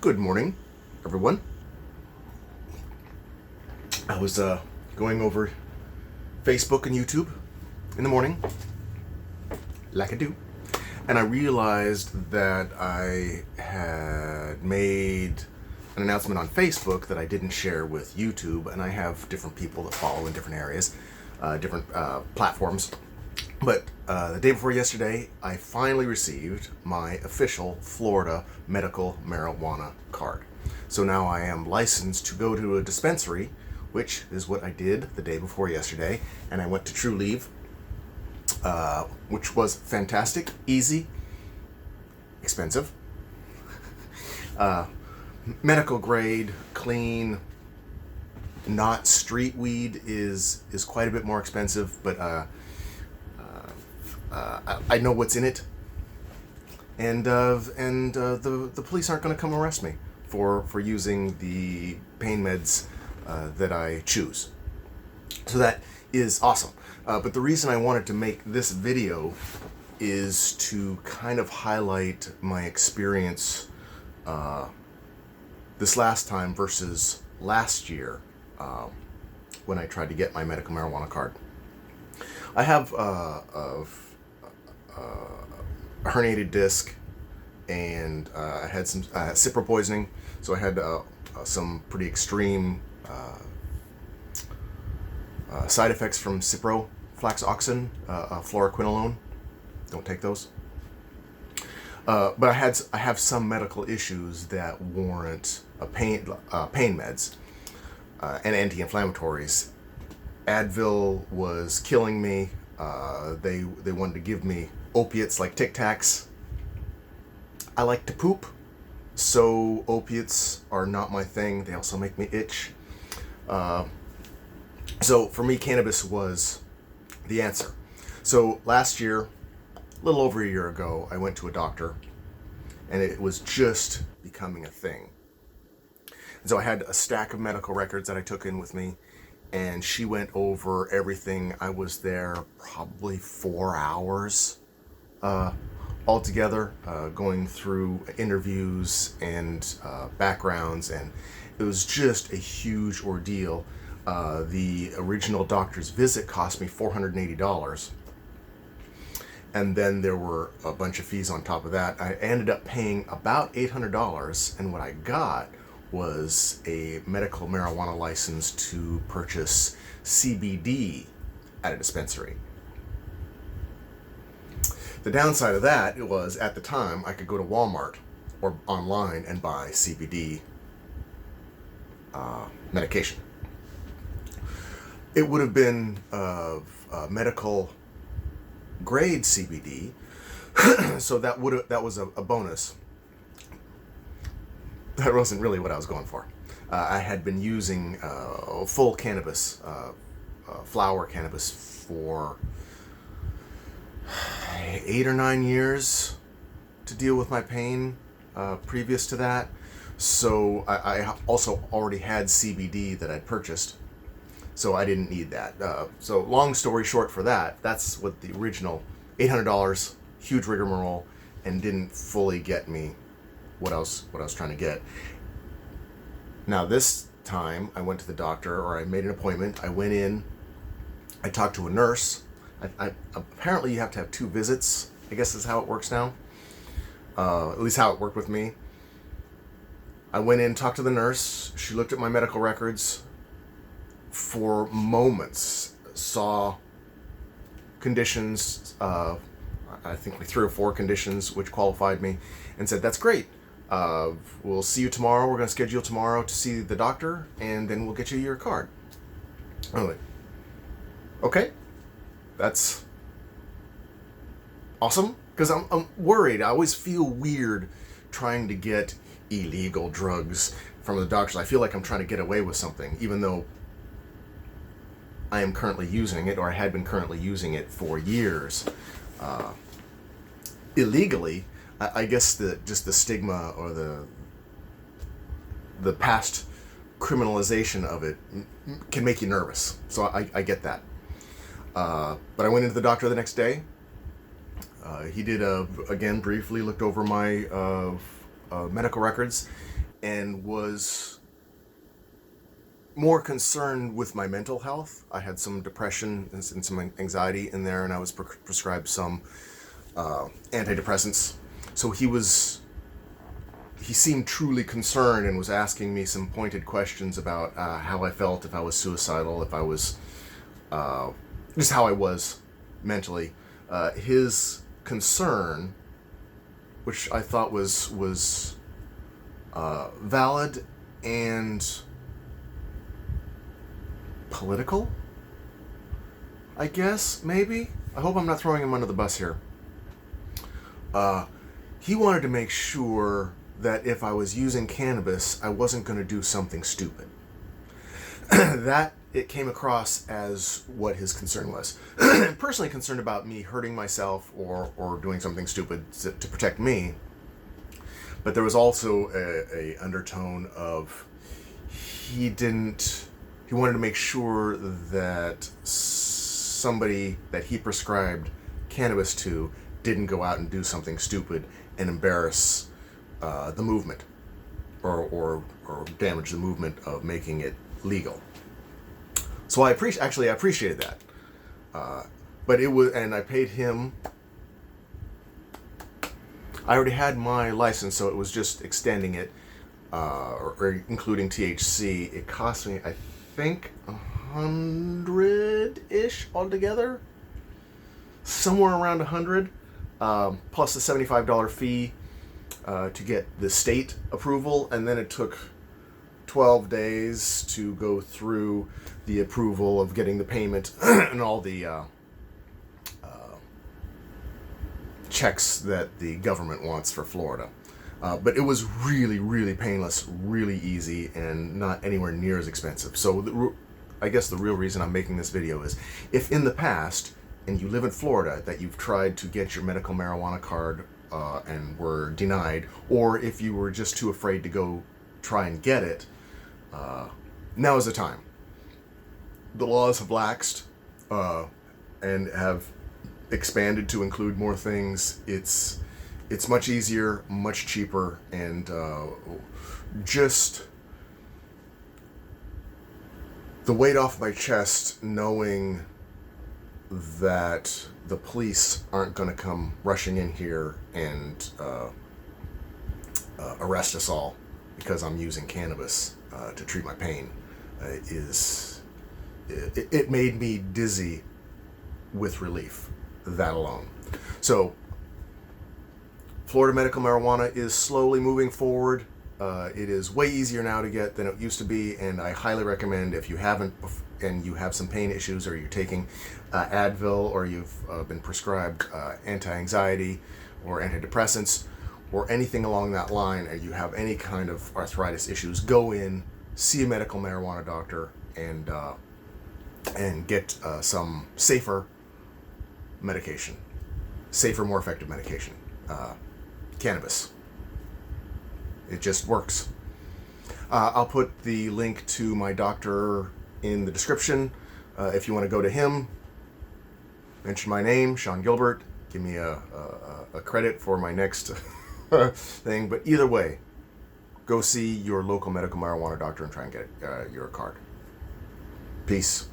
Good morning, everyone. I was going over Facebook and YouTube in the morning, like I do, and I realized that I had made an announcement on Facebook that I didn't share with YouTube, and I have different people that follow in different areas, different platforms. But the day before yesterday, I finally received my official Florida medical marijuana card. So now I am licensed to go to a dispensary, which is what I did the day before yesterday. And I went to True Leave, which was fantastic, easy, expensive, medical grade, clean, not street weed is quite a bit more expensive, but I know what's in it, and the police aren't going to come arrest me for using the pain meds that I choose. So that is awesome. But the reason I wanted to make this video is to kind of highlight my experience this last time versus last year when I tried to get my medical marijuana card. I have a herniated disc, and I had some Cipro poisoning, so I had some pretty extreme side effects from Cipro, flaxoxin, fluoroquinolone. Don't take those. But I have some medical issues that warrant pain meds and anti-inflammatories. Advil was killing me. They wanted to give me opiates like Tic Tacs. I like to poop, so opiates are not my thing. They also make me itch. So for me, cannabis was the answer. So last year, a little over a year ago, I went to a doctor, and it was just becoming a thing. And so I had a stack of medical records that I took in with me, and she went over everything. I was there probably 4 hours altogether, going through interviews and backgrounds, and it was just a huge ordeal. The original doctor's visit cost me $480, and then there were a bunch of fees on top of that. I ended up paying about $800, and what I got was a medical marijuana license to purchase CBD at a dispensary. The downside of that was, at the time, I could go to Walmart or online and buy CBD medication. It would have been medical grade CBD, so that was a bonus. That wasn't really what I was going for. I had been using full cannabis, flower cannabis, for 8 or 9 years to deal with my pain previous to that. So I also already had CBD that I'd purchased, so I didn't need that. So long story short for that, that's what the original $800, huge rigmarole, and didn't fully get me what I was trying to get. Now this time I went to the doctor, or I made an appointment. I went in, I talked to a nurse. I apparently you have to have 2 visits, I guess is how it works now. At least how it worked with me. I went in, talked to the nurse. She looked at my medical records for moments, saw conditions, I think like 3 or 4 conditions which qualified me, and said, "That's great. We'll see you tomorrow. We're going to schedule tomorrow to see the doctor, and then we'll get you your card." I'm like, okay, that's awesome, because I'm worried. I always feel weird trying to get illegal drugs from the doctors. I feel like I'm trying to get away with something, even though I am currently using it, or I had been currently using it for years illegally. I guess just the stigma or the past criminalization of it can make you nervous. So I get that. But I went into the doctor the next day. He did again briefly looked over my medical records, and was more concerned with my mental health. I had some depression and some anxiety in there, and I was prescribed some antidepressants. So he seemed truly concerned and was asking me some pointed questions about how I felt, if I was suicidal, if I was just how I was mentally. His concern, which I thought was valid and political, I guess, maybe. I hope I'm not throwing him under the bus here. He wanted to make sure that if I was using cannabis, I wasn't going to do something stupid. That it came across as what his concern was. Personally concerned about me hurting myself or doing something stupid to protect me. But there was also a undertone of he wanted to make sure that somebody that he prescribed cannabis to didn't go out and do something stupid and embarrass the movement or damage the movement of making it legal. So I appreciated that. But it was, and I paid him. I already had my license, so it was just extending it, or including THC. It cost me, I think, $100-ish altogether, somewhere around $100, plus the $75 fee to get the state approval, and then it took 12 days to go through the approval of getting the payment and all the checks that the government wants for Florida. But it was really, really painless, really easy, and not anywhere near as expensive. So I guess the real reason I'm making this video is, if in the past, and you live in Florida, that you've tried to get your medical marijuana card and were denied, or if you were just too afraid to go try and get it, now is the time. The laws have laxed and have expanded to include more things. It's much easier, much cheaper, and just the weight off my chest knowing that the police aren't going to come rushing in here and arrest us all because I'm using cannabis to treat my pain it made me dizzy with relief, that alone. So Florida medical marijuana is slowly moving forward. It is way easier now to get than it used to be, and I highly recommend, if you haven't and you have some pain issues, or you're taking Advil, or you've been prescribed anti-anxiety or antidepressants or anything along that line, or you have any kind of arthritis issues, go in, see a medical marijuana doctor, and get some safer medication, safer, more effective medication. Cannabis. It just works. I'll put the link to my doctor in the description. If you want to go to him, mention my name, Sean Gilbert. Give me a credit for my next thing. But either way, go see your local medical marijuana doctor and try and get your card. Peace.